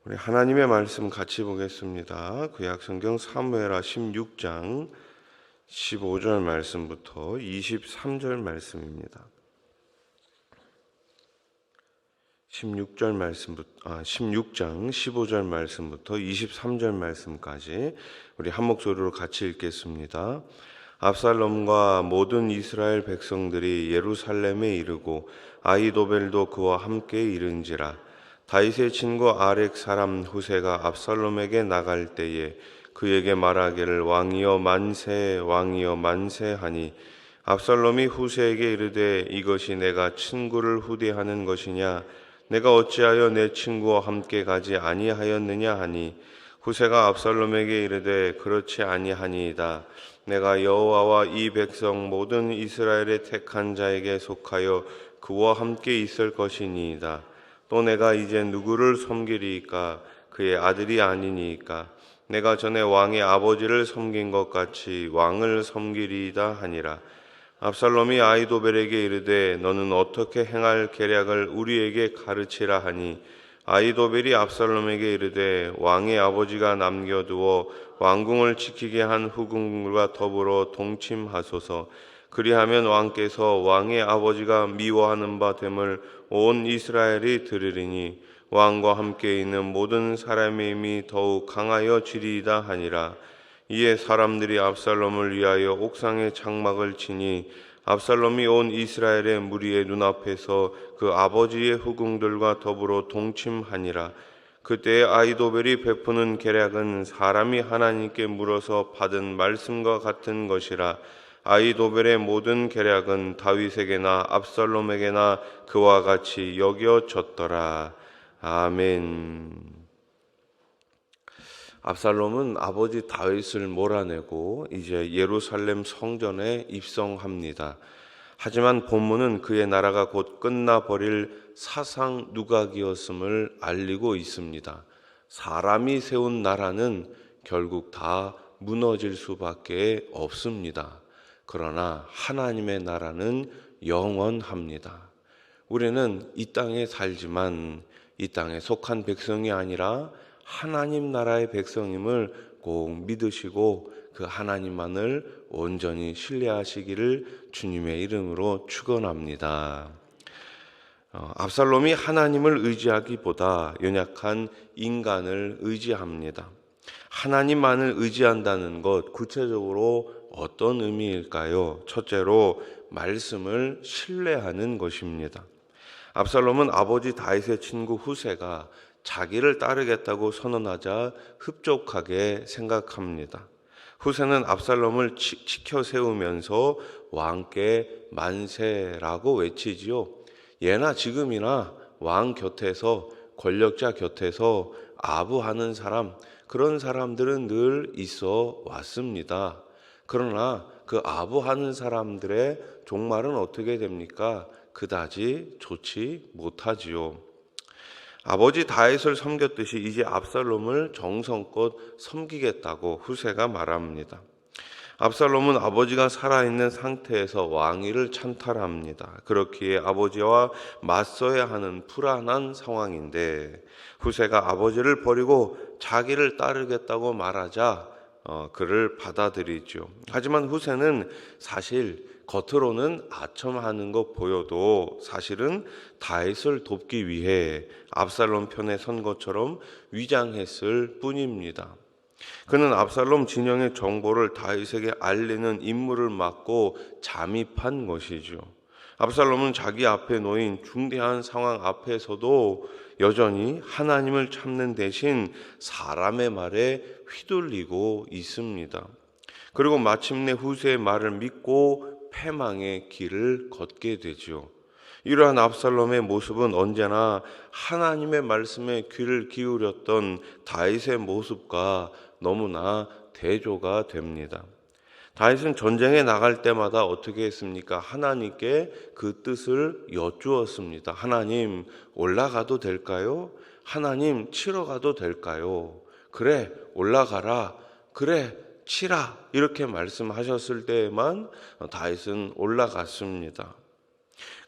우리 하나님의 말씀 같이 보겠습니다. 구약성경 사무엘하 16장 15절 말씀부터 23절 말씀입니다. 16장 15절 말씀부터 23절 말씀까지 우리 한 목소리로 같이 읽겠습니다. 압살롬과 모든 이스라엘 백성들이 예루살렘에 이르고 아히도벨도 그와 함께 이른지라. 다윗의 친구 아렉 사람 후세가 압살롬에게 나갈 때에 그에게 말하기를 왕이여 만세 왕이여 만세 하니 압살롬이 후세에게 이르되 이것이 내가 친구를 후대하는 것이냐 내가 어찌하여 내 친구와 함께 가지 아니하였느냐 하니 후세가 압살롬에게 이르되 그렇지 아니하니이다. 내가 여호와와 이 백성 모든 이스라엘의 택한 자에게 속하여 그와 함께 있을 것이니이다. 또 내가 이제 누구를 섬기리이까 그의 아들이 아니니이까 내가 전에 왕의 아버지를 섬긴 것 같이 왕을 섬기리이다 하니라. 압살롬이 아히도벨에게 이르되 너는 어떻게 행할 계략을 우리에게 가르치라 하니 아히도벨이 압살롬에게 이르되 왕의 아버지가 남겨두어 왕궁을 지키게 한 후궁들과 더불어 동침하소서. 그리하면 왕께서 왕의 아버지가 미워하는 바 됨을 온 이스라엘이 들으리니 왕과 함께 있는 모든 사람의 힘이 더욱 강하여지리이다 하니라. 이에 사람들이 압살롬을 위하여 옥상에 장막을 치니 압살롬이 온 이스라엘의 무리의 눈앞에서 그 아버지의 후궁들과 더불어 동침하니라. 그때 아히도벨이 베푸는 계략은 사람이 하나님께 물어서 받은 말씀과 같은 것이라. 아히도벨의 모든 계략은 다윗에게나 압살롬에게나 그와 같이 여겨졌더라. 아멘. 압살롬은 아버지 다윗을 몰아내고 이제 예루살렘 성전에 입성합니다. 하지만 본문은 그의 나라가 곧 끝나버릴 사상 누각이었음을 알리고 있습니다. 사람이 세운 나라는 결국 다 무너질 수밖에 없습니다. 그러나 하나님의 나라는 영원합니다. 우리는 이 땅에 살지만 이 땅에 속한 백성이 아니라 하나님 나라의 백성임을 꼭 믿으시고 그 하나님만을 온전히 신뢰하시기를 주님의 이름으로 축원합니다. 압살롬이 하나님을 의지하기보다 연약한 인간을 의지합니다. 하나님만을 의지한다는 것 구체적으로 어떤 의미일까요? 첫째로 말씀을 신뢰하는 것입니다. 압살롬은 아버지 다윗의 친구 후세가 자기를 따르겠다고 선언하자 흡족하게 생각합니다. 후세는 압살롬을 지켜 세우면서 왕께 만세라고 외치지요. 예나 지금이나 왕 곁에서 권력자 곁에서 아부하는 사람, 그런 사람들은 늘 있어 왔습니다. 그러나 그 아부하는 사람들의 종말은 어떻게 됩니까? 그다지 좋지 못하지요. 아버지 다윗을 섬겼듯이 이제 압살롬을 정성껏 섬기겠다고 후세가 말합니다. 압살롬은 아버지가 살아있는 상태에서 왕위를 찬탈합니다. 그렇기에 아버지와 맞서야 하는 불안한 상황인데 후세가 아버지를 버리고 자기를 따르겠다고 말하자 그를 받아들이죠. 하지만 후세는 사실 겉으로는 아첨하는 것 보여도 사실은 다윗을 돕기 위해 압살롬 편에 선 것처럼 위장했을 뿐입니다. 그는 압살롬 진영의 정보를 다윗에게 알리는 임무를 맡고 잠입한 것이죠. 압살롬은 자기 앞에 놓인 중대한 상황 앞에서도 여전히 하나님을 찾는 대신 사람의 말에 휘둘리고 있습니다. 그리고 마침내 후세의 말을 믿고 패망의 길을 걷게 되죠. 이러한 압살롬의 모습은 언제나 하나님의 말씀에 귀를 기울였던 다윗의 모습과 너무나 대조가 됩니다. 다윗은 전쟁에 나갈 때마다 어떻게 했습니까? 하나님께 그 뜻을 여쭈었습니다. 하나님, 올라가도 될까요? 하나님, 치러 가도 될까요? 그래, 올라가라. 그래, 치라. 이렇게 말씀하셨을 때에만 다윗은 올라갔습니다.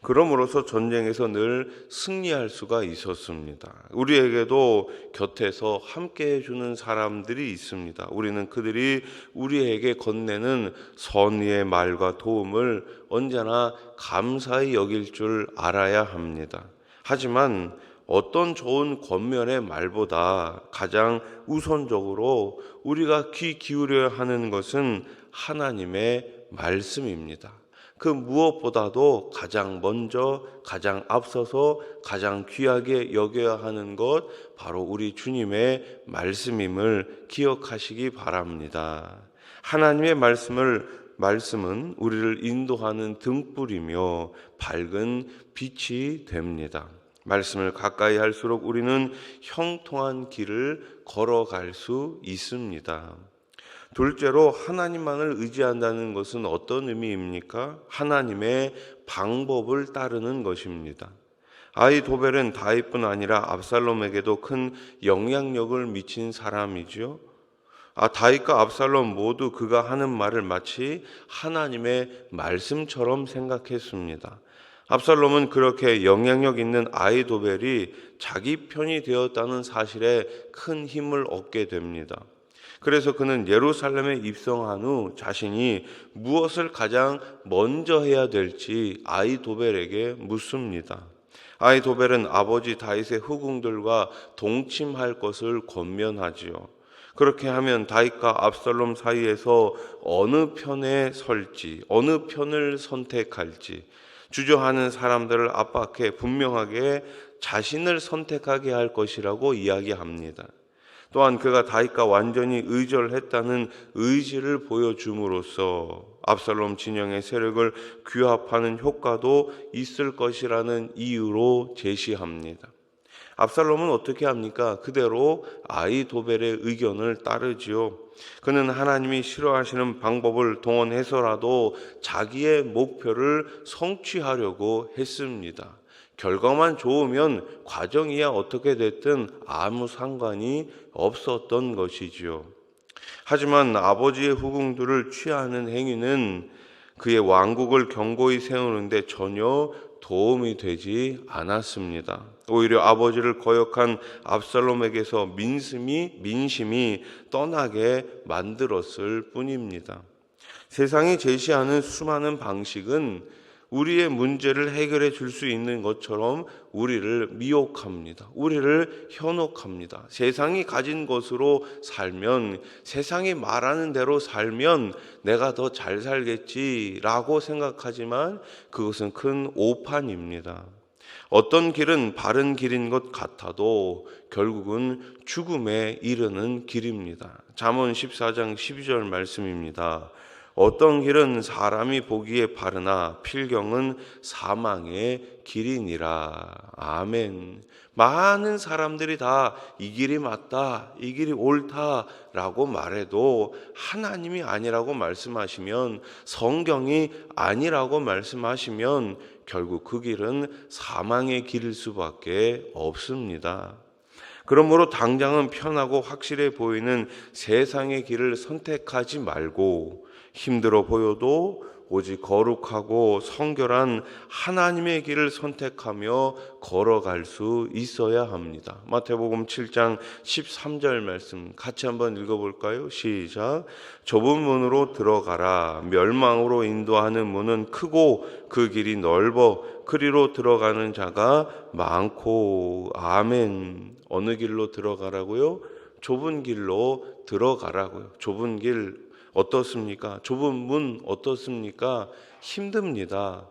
그럼으로써 전쟁에서 늘 승리할 수가 있었습니다. 우리에게도 곁에서 함께 해주는 사람들이 있습니다. 우리는 그들이 우리에게 건네는 선의의 말과 도움을 언제나 감사히 여길 줄 알아야 합니다. 하지만 어떤 좋은 권면의 말보다 가장 우선적으로 우리가 귀 기울여야 하는 것은 하나님의 말씀입니다. 그 무엇보다도 가장 먼저, 가장 앞서서, 가장 귀하게 여겨야 하는 것, 바로 우리 주님의 말씀임을 기억하시기 바랍니다. 하나님의 말씀은 우리를 인도하는 등불이며 밝은 빛이 됩니다. 말씀을 가까이 할수록 우리는 형통한 길을 걸어갈 수 있습니다. 둘째로 하나님만을 의지한다는 것은 어떤 의미입니까? 하나님의 방법을 따르는 것입니다. 아히도벨은 다윗뿐 아니라 압살롬에게도 큰 영향력을 미친 사람이죠. 다윗과 압살롬 모두 그가 하는 말을 마치 하나님의 말씀처럼 생각했습니다. 압살롬은 그렇게 영향력 있는 아히도벨이 자기 편이 되었다는 사실에 큰 힘을 얻게 됩니다. 그래서 그는 예루살렘에 입성한 후 자신이 무엇을 가장 먼저 해야 될지 아히도벨에게 묻습니다. 아히도벨은 아버지 다윗의 후궁들과 동침할 것을 권면하지요. 그렇게 하면 다윗과 압살롬 사이에서 어느 편에 설지, 어느 편을 선택할지 주저하는 사람들을 압박해 분명하게 자신을 선택하게 할 것이라고 이야기합니다. 또한 그가 다윗과 완전히 의절했다는 의지를 보여줌으로써 압살롬 진영의 세력을 규합하는 효과도 있을 것이라는 이유로 제시합니다. 압살롬은 어떻게 합니까? 그대로 아히도벨의 의견을 따르지요. 그는 하나님이 싫어하시는 방법을 동원해서라도 자기의 목표를 성취하려고 했습니다. 결과만 좋으면 과정이야 어떻게 됐든 아무 상관이 없었던 것이지요. 하지만 아버지의 후궁들을 취하는 행위는 그의 왕국을 견고히 세우는데 전혀 도움이 되지 않았습니다. 오히려 아버지를 거역한 압살롬에게서 민심이 떠나게 만들었을 뿐입니다. 세상이 제시하는 수많은 방식은 우리의 문제를 해결해 줄 수 있는 것처럼 우리를 미혹합니다. 우리를 현혹합니다. 세상이 가진 것으로 살면, 세상이 말하는 대로 살면 내가 더 잘 살겠지라고 생각하지만 그것은 큰 오판입니다. 어떤 길은 바른 길인 것 같아도 결국은 죽음에 이르는 길입니다. 잠언 14장 12절 말씀입니다. 어떤 길은 사람이 보기에 바르나 필경은 사망의 길이니라. 아멘. 많은 사람들이 다 이 길이 맞다, 이 길이 옳다라고 말해도 하나님이 아니라고 말씀하시면, 성경이 아니라고 말씀하시면 결국 그 길은 사망의 길일 수밖에 없습니다. 그러므로 당장은 편하고 확실해 보이는 세상의 길을 선택하지 말고 힘들어 보여도 오직 거룩하고 성결한 하나님의 길을 선택하며 걸어갈 수 있어야 합니다. 마태복음 7장 13절 말씀 같이 한번 읽어볼까요? 시작. 좁은 문으로 들어가라. 멸망으로 인도하는 문은 크고 그 길이 넓어 그리로 들어가는 자가 많고. 아멘. 어느 길로 들어가라고요? 좁은 길로 들어가라고요. 좁은 길 어떻습니까? 좁은 문 어떻습니까? 힘듭니다.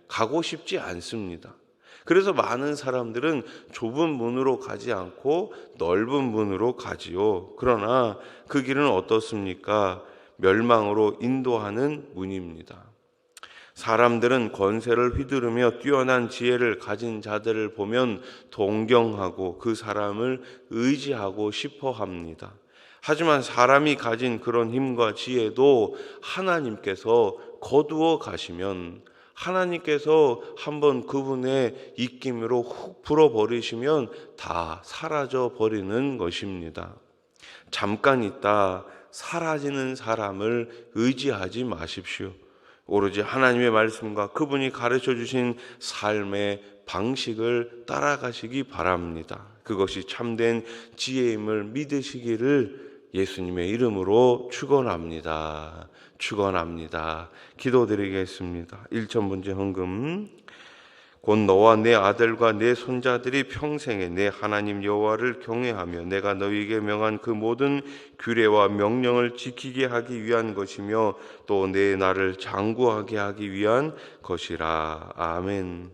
가고 싶지 않습니다. 그래서 많은 사람들은 좁은 문으로 가지 않고 넓은 문으로 가지요. 그러나 그 길은 어떻습니까? 멸망으로 인도하는 문입니다. 사람들은 권세를 휘두르며 뛰어난 지혜를 가진 자들을 보면 동경하고 그 사람을 의지하고 싶어 합니다. 하지만 사람이 가진 그런 힘과 지혜도 하나님께서 거두어 가시면, 하나님께서 한번 그분의 입김으로 훅 불어버리시면 다 사라져 버리는 것입니다. 잠깐 있다 사라지는 사람을 의지하지 마십시오. 오로지 하나님의 말씀과 그분이 가르쳐 주신 삶의 방식을 따라가시기 바랍니다. 그것이 참된 지혜임을 믿으시기를 예수님의 이름으로 축원합니다. 축원합니다. 기도드리겠습니다. 1,000번째 헌금. 곧 너와 내 아들과 내 손자들이 평생에 내 하나님 여호와를 경외하며 내가 너희에게 명한 그 모든 규례와 명령을 지키게 하기 위한 것이며 또 내 나를 장구하게 하기 위한 것이라. 아멘.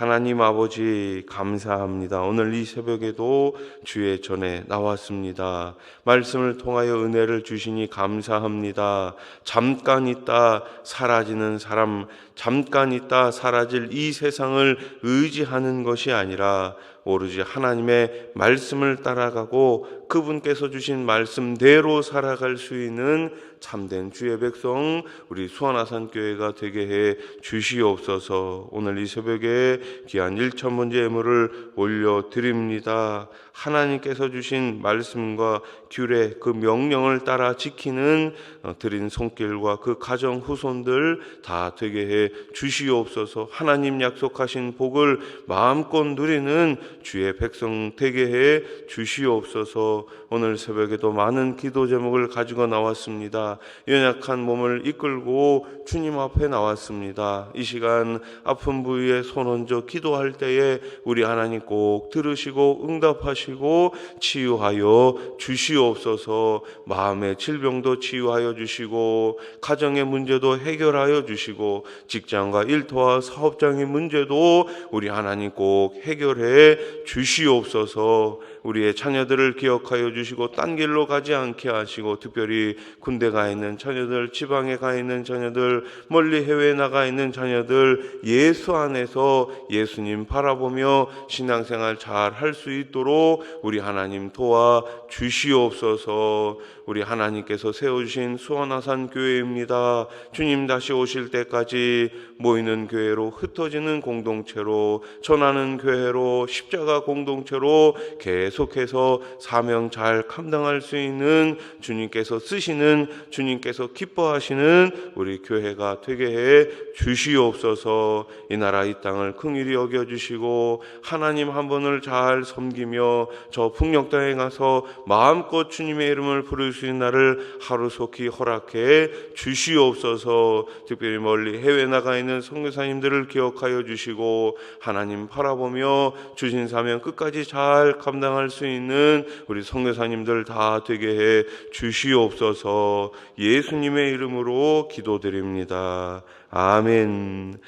하나님 아버지 감사합니다. 오늘 이 새벽에도 주의 전에 나왔습니다. 말씀을 통하여 은혜를 주시니 감사합니다. 잠깐 있다 사라지는 사람, 잠깐 있다 사라질 이 세상을 의지하는 것이 아니라 오로지 하나님의 말씀을 따라가고 그분께서 주신 말씀대로 살아갈 수 있는 참된 주의 백성 우리 수원아산교회가 되게 해 주시옵소서. 오늘 이 새벽에 귀한 1,000번째 예물을 올려드립니다. 하나님께서 주신 말씀과 규례 그 명령을 따라 지키는 드린 손길과 그 가정 후손들 다 되게 해 주시옵소서. 하나님 약속하신 복을 마음껏 누리는 주의 백성 되게 해 주시옵소서. 오늘 새벽에도 많은 기도 제목을 가지고 나왔습니다. 연약한 몸을 이끌고 주님 앞에 나왔습니다. 이 시간 아픈 부위에 손 얹어 기도할 때에 우리 하나님 꼭 들으시고 응답하시고 치유하여 주시옵소서. 마음의 질병도 치유하여 주시고 가정의 문제도 해결하여 주시고 직장과 일터와 사업장의 문제도 우리 하나님 꼭 해결해 주시옵소서. 우리의 자녀들을 기억하여 주시고 딴 길로 가지 않게 하시고 특별히 군대 가 있는 자녀들, 지방에 가 있는 자녀들, 멀리 해외에 나가 있는 자녀들 예수 안에서 예수님 바라보며 신앙생활 잘 할 수 있도록 우리 하나님 도와 주시옵소서. 우리 하나님께서 세우신 수원아산 교회입니다. 주님 다시 오실 때까지 모이는 교회로, 흩어지는 공동체로, 전하는 교회로, 십자가 공동체로 계속해서 사명 잘 감당할 수 있는 주님께서 쓰시는, 주님께서 기뻐하시는 우리 교회가 되게 해 주시옵소서. 이 나라 이 땅을 긍휼히 여겨주시고 하나님 한 분을 잘 섬기며 저 북녘 땅에 가서 마음껏 주님의 이름을 부를 수 있는 날을 하루속히 허락해 주시옵소서. 특별히 멀리 해외 나가 있는 선교사님들을 기억하여 주시고 하나님 바라보며 주신 사명 끝까지 잘 감당할 수 있는 우리 선교사님들 다 되게 해 주시옵소서. 예수님의 이름으로 기도드립니다. 아멘.